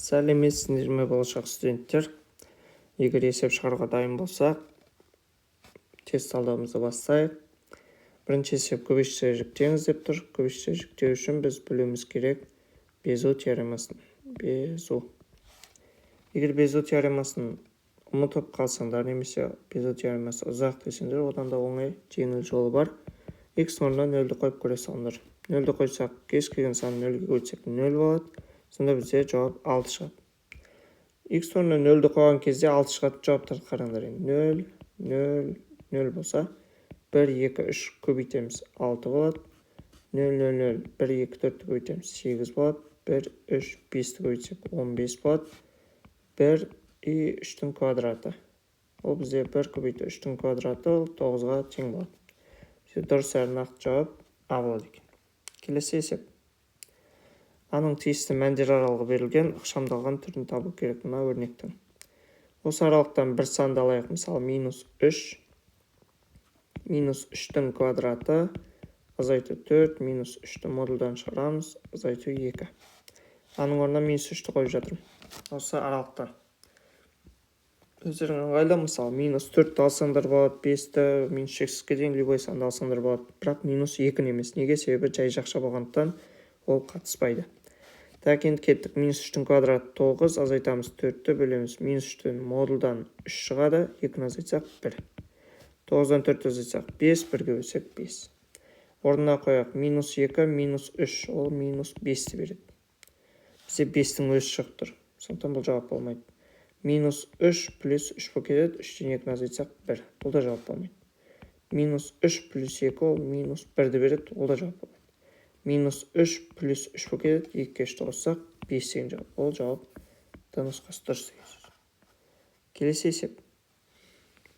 Сәлеметсіздер ме болашақ студенттер? Егер есеп шығаруға дайын болсақ, тест талдауымызды бастайық. Бірінші есеп көбейтшіге жіктеңіз деп тұр. Көбейтшіге жіктеу үшін біз білуіміз керек безу теоремасын. Егер безу теоремасын ұмытып қалсаңдар, немесе безу теоремасы ұзақ десеңдер, одан да оңай жеңіл жолы бар. X орнына 0-ді қойып көре салыңдар. 0-ді қойсақ, кез келген санын 0-ге көшсек 0 болады. Сонда бізде жауап 6 шығады. X орнына 0-ді қойған кезде 6 шығады. Жауаптарды қараңдар. 0, 0, 0 болса, 1, 2, 3 көбейтеміз 6 болады. 0, 0, 0, 1, 2, 4 көбейтеміз 8 болады. 1, 3, 5 көбейтсек 15 болады. 1 и 3-тің квадраты. Ол бізде 1 көбейті 3-тің квадраты, ол 9-ға тең болады. Дұрыс әрі нақты жауап А болады екен. Келесі есеп. Аның тиісті мәндер аралығы берілген, ықшамдалған түрін табу керек мына өрнектің. Осы аралықтан бір санды алайық, мысалы -3. -3-тің квадраты азайту 4, -3-ті модульдан шығарамыз, азайту 2. Аның орнына -3-ті қойып жатырмын. Осы аралықтан. Өздерің ыңғайлы, мысалы -4-ті алсаңдар болады, 5-ті, -шексізге дейін любой санды алсаңдар болады. Бірақ -2 емес. Неге? Себебі жай жақша болғандықтан ол қатыспайды. Так, енді кеттік. -3-тің квадраты 9, азайтамыз 4-ті бөлеміз. -3-тің модульдан 3 шығады, 2-ні азайтсақ 1. 9-дан 4-ті азайтсақ 5, 1-ге бөлсек 5. Орнына қояқ -2, -3, ол -5-ті береді. Бізде 5-тің өзі шығып тұр. Сондықтан бұл жауап болмайды. -3 плюс 3 болып кетеді, 3-тен 2-ні азайтсақ 1. Бұл да жауап болмайды. -3 плюс 2 ол -1-ді береді, ол да жауап болмайды. -3 плюс 3 болып кетеді, 2-ге 3-ті қоссақ 5 деген жауап. Ол жауап Д нұсқасы дұрыс деген сөз. Келесі есеп.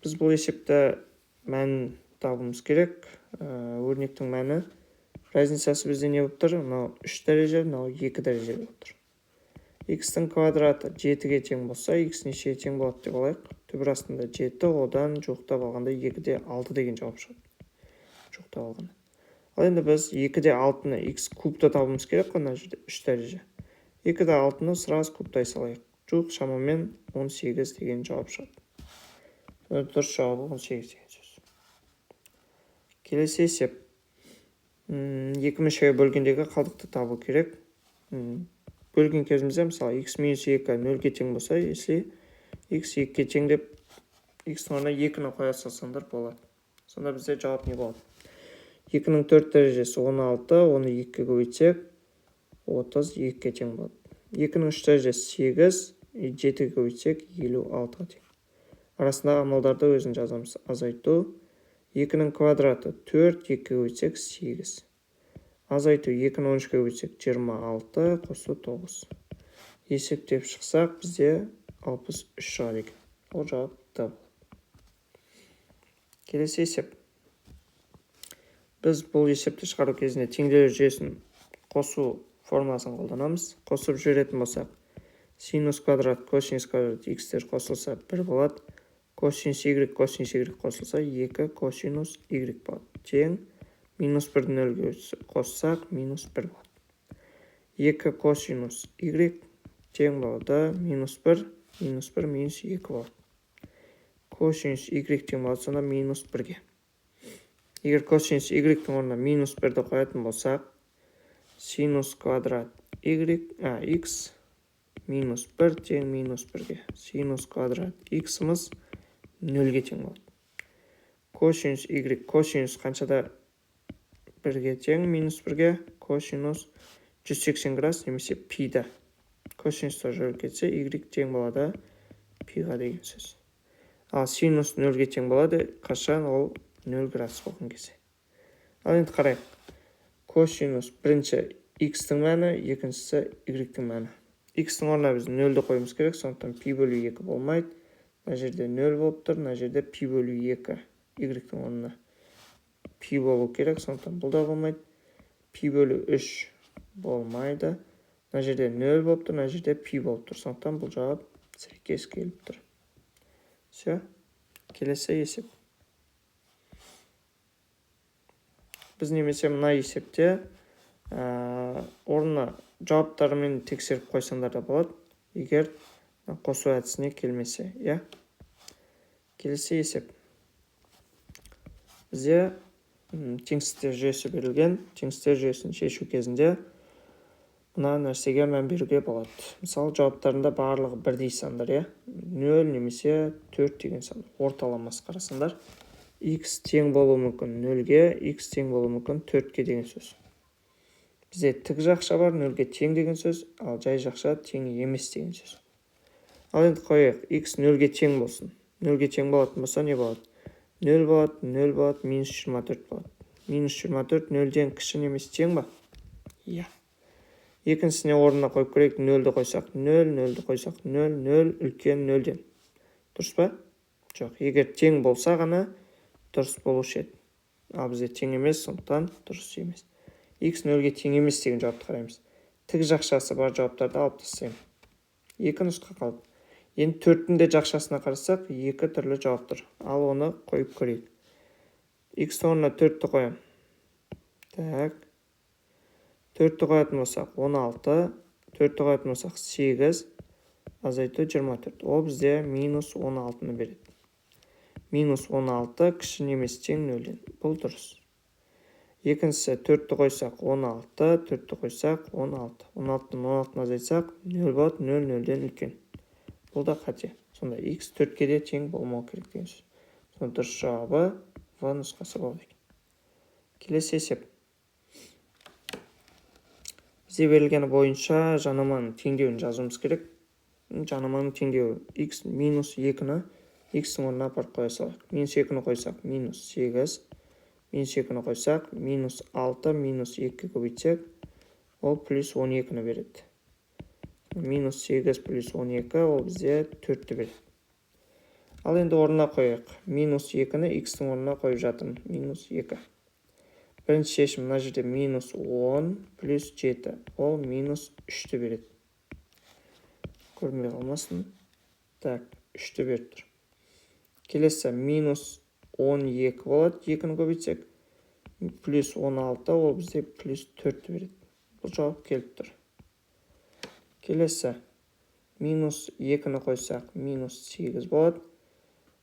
Біз бұл есепті мәнін табуымыз керек. Өрнектің мәні разницасы бізде не болып тұр? Мынау 3 дәреже, мынау 2 дәреже болып тұр. X-тің квадраты 7-ге тең болса, X нешеге тең болады деп алайық. Түбір астында 7, одан жоқтап алғанда 2-де 6 деген жауап шығады. Жоқтап алғанда. Ал енді біз 2-де 6-ны X кубты табуымыз керек, қана жерде 3 дәреже. 2-де 6-ны сразу кубтай салайық. Жоқ, шамамен 18 деген жауап шығады. Дұрыс жауабы 18 деген сөз. Келесі есеп. 2 мүшеге бөлгендегі қалдықты табу керек. Бөлген кезімізде, мысалы, x минус 2 0-ге тең болса, если x 2-ге тең деп, x-тің орнына 2-ні қоя салсаңдар болады. Сонда бізде жауап не болады? 2-нің 4 дәрежесі 16, оны 2-ге көбейтсек 32-ге тең болады. 2-нің 3 дәрежесі 8, 7-ге көбейтсек 56-ға тең. Арасындағы амалдарды өзін жазамыз. Азайту 2-нің квадраты 4, 2-ге көбейтсек 8. Азайту 2-ні 13-ге көбейтсек 26, қосу 9. Есептеп шықсақ, бізде 63 шығады екен. Ол жауап Д болады. Келесі есеп. Біз бұл есепті шығару кезінде теңдеулер жүйесін қосу формуласын қолданамыз. Қосып жіберетін болсақ, синус квадрат, косинус квадрат, x-тер қосылса 1 болады. Косинус y қосылса 2 косинус y болады. Тең -1-ді 0-ге қоссақ -1 болады. 2 косинус y тең болады -1, -2 болады. Косинус y тең болады, сонда -1-ге. Егер косинус y-тің орнына -1-ді қоятын болсақ, синус квадрат x -1 тең -1-ге. Синус квадрат x-іміз 0-ге тең болады. Косинус y, косинус қаншада 1-ге тең -1-ге, косинус 180 градус немесе пида. Косинус тоже өліп кетсе, y тең болады пиға деген сөз. Ал синус 0-ге тең болады, қашан ол 0 градус болған кезде. Ал енді қарайық. Косинус бірінші x-тің мәні, екіншісі y-тің мәні. X-тің орнына біз 0-ді қойымыз керек, сондықтан пи бөлу 2 болмайды. Мына жерде 0 болып тұр, мына жерде пи бөлу 2. Y-тің орнына пи болу керек, сондықтан бұл да болмайды. Пи бөлу 3 болмайды. Мына жерде 0 болып тұр, мына жерде пи болып тұр. Сондықтан бұл жауап сәйкес келіп тұр. Все. Келесі есеп. Біз немесе мына есепте орнына жауаптарымен тексеріп қойсаңдар да болады. егер қосу әдісіне келмесе, иә. Келесі есеп. Бізде теңсіздіктер жүйесі берілген. Теңсіздіктер жүйесін шешу кезінде мына нәрсеге мән беруге болады. Мысалы, жауаптарында барлығы бірдей сандар, иә. 0 немесе 4 деген сан. Орталамасы қарасаңдар. X тең болуы мүмкін 0-ге, X тең болуы мүмкін 4-ге деген сөз. Бізде тік жақша бар, 0-ге тең деген сөз, ал жай жақша тең емес деген сөз. Ал енді қояйық, X 0-ге тең болсын. 0-ге тең болатын болса не болады? 0 болады, 0 болады, минус 24 болады. Минус 24 0-ден кіші немесе тең ба? Иә. Екіншісіне орнына қойып көрейік, 0-ді қойсақ 0, 0-ді қойсақ 0, 0 үлкен 0-ден. Дұрыс па? Жоқ, егер тең болса ғана дұрыс болушы еді. Ал бізде тең емес, сондықтан дұрыс емес. X 0-ге тең емес деген жауапты қараймыз. Тік жақшасы бар жауаптарды алып тастаймын. Екі нұсқа қалды. Енді 4-тің де жақшасына қарасақ, екі түрлі жауап тұр. Ал оны қойып көрейік. X орнына 4-ті қоям. Так. 4-ті қоятын болсақ 16, 4-ті қоятын болсақ 8, азайту 24. Ол бізде минус 16-ны береді. Минус 16 кіші немес тең 0-ден. Бұл дұрыс. Екіншісі 4-ті қойсақ 16, 4-ті қойсақ 16. 16-ны 16-ны азайтсақ 0 болады, 0, 0-ден үлкен. Бұл да қате. Сонда X 4-ке де тең болмау керек деген сөз. Сонда дұрыс жауабы В нұсқасы болады екен. Келесі есеп. Бізде берілгені бойынша жанаманың теңдеуін жазуымыз керек. Жанаманың теңдеуі X минус 2-ні X-ің орнына апарып қоя салайық. Минус 2-ні қойсақ минус 8, минус 2-ні қойсақ минус 6, минус 2-ге көбейтсек, ол плюс 12-ні береді. Минус 8 плюс 12, ол бізде 4-ті береді. Ал енді орнына қояйық. Минус 2-ні X-ің орнына қойып жатырмын. Минус 2. Бірінші шешім мына жерде минус 10 плюс 7. Ол минус 3-ті береді. Көрінбей қалмасын. Так, 3-ті беріп тұр. Келесі минус 12 болады. 2-ні көбейтсек. Плюс 16, ол бізде плюс 4-ті береді. Бұл жауап келіп тұр. Келесі минус 2-ні қойсақ минус 8 болады.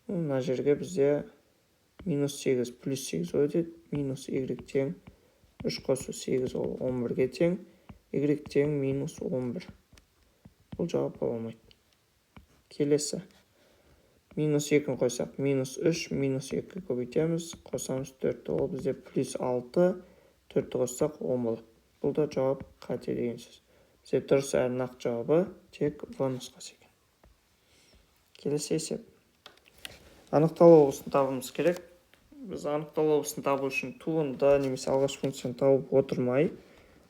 Мына жерге бізде минус 8 плюс 8 өтеді. Минус y тең 3 қосу 8 ол 11-ге тең. Y тең минус 11. Бұл жауап бола алмайды. Келесі. Минус 2-ні қойсақ минус 3, минус 2-ге көбейтеміз. Қосамыз 4. Ол бізде плюс 6, 4-ті қоссақ 10 болады. Бұл да жауап қате деген сөз. Бізде дұрыс әрі нақты жауабы тек В нұсқасы екен. Келесі есеп. Анықталу облысын табуымыз керек. Біз анықталу облысын табу үшін туынды немесе алғашқы функцияны тауып отырмай,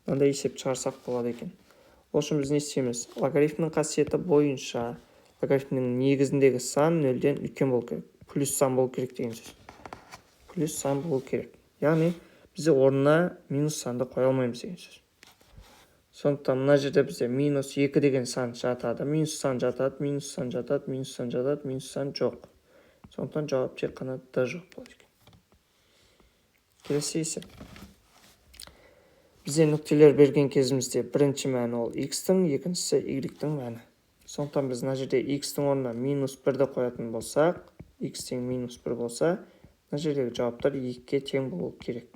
мынандай есеп шығарсақ болады екен. Ол үшін біз не істейміз? Логарифмнің қасиеті бойынша логарифмнің негізіндегі сан 0-ден үлкен болу керек. Плюс сан болу керек деген сөз. Плюс сан болу керек. Яғни бізде орнына минус санды қоя алмаймыз деген сөз. Сондықтан мына жерде бізде минус 2 деген сан жатады. Минус сан жатады, минус сан жатады, минус сан жатады, минус сан жоқ. Сондықтан жауап тек қана Д жоқ болады екен. Келесі есеп. Бізде нүктелер берген кезімізде бірінші мәні ол X-тің, екіншісі Y-тің мәні. Сондықтан біз мына жерде X-тің орнына минус 1-ді қоятын болсақ, X тең минус 1 болса, мына жердегі жауаптар 2-ге тең болу керек.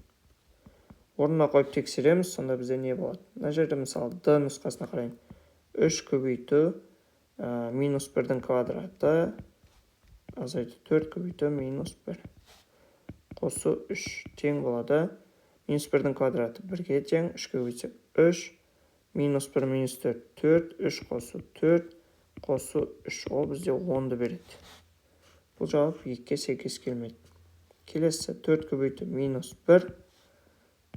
Орнына қойып тексереміз, сонда бізде не болады? Мына жерде мысалы D нұсқасына қарайын. 3 көбейту минус 1-дің квадраты, азайту 4 көбейту минус 1. Қосу 3 тең болады. Минус 1-дің квадраты 1-ге тең, 3 көбейтсек 3, минус 1, минус 4, 4, 3 қосу 4, қосу 3, ол бізде 10-ды береді. Бұл жауап 2-ге сәйкес келмейді. Келесі 4 көбейту минус 1,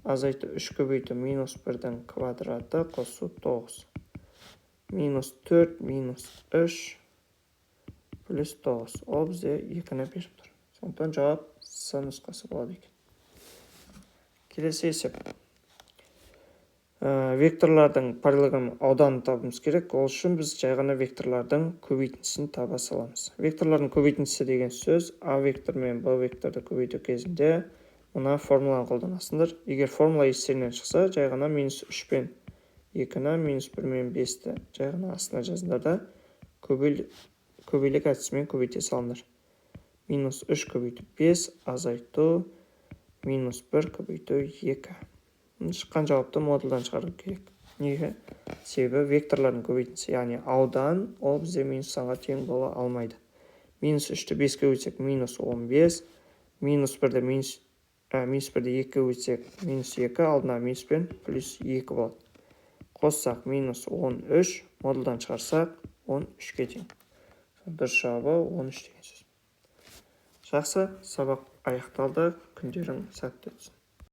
азайту 3 көбейту минус 1-дің квадраты, қосу 9. Минус 4, минус 3, плюс 9. Ол бізде 2-ні беріп тұр. Сондықтан жауап С нұсқасы болады екен. Келесі есеп. Векторлардың параллелограмм ауданын табуымыз керек. Ол үшін біз жай ғана векторлардың көбейтіндісін таба саламыз. Векторлардың көбейтіндісі деген сөз А вектор мен Б векторды көбейту кезінде мына формуланы қолданасыңдар. Егер формула естерінен шықса, жай ғана минус 3 пен 2-ні минус 1 мен 5-ті жай ғана астына жазыңдар да көбейлік әдісімен көбейте салыңдар. Минус 3 көбейту 5 азайту минус 1 көбейту 2. Шыққан жауапты модульдан шығару керек. Неге? Себебі векторлардың көбейтіндісі, яғни аудан ол бізде минус санға тең бола алмайды. Минус 3-ті 5-ке өтсек минус 15, минус 1-ді минус 2-ке өтсек минус 2, алдына минус пен плюс 2 болады. Қоссақ минус 13, модульдан шығарсақ 13-ке тең. Дұрыс жауабы 13 деген сөз. Жақсы, сабақ аяқталды. Күндерің сәтті өтсін.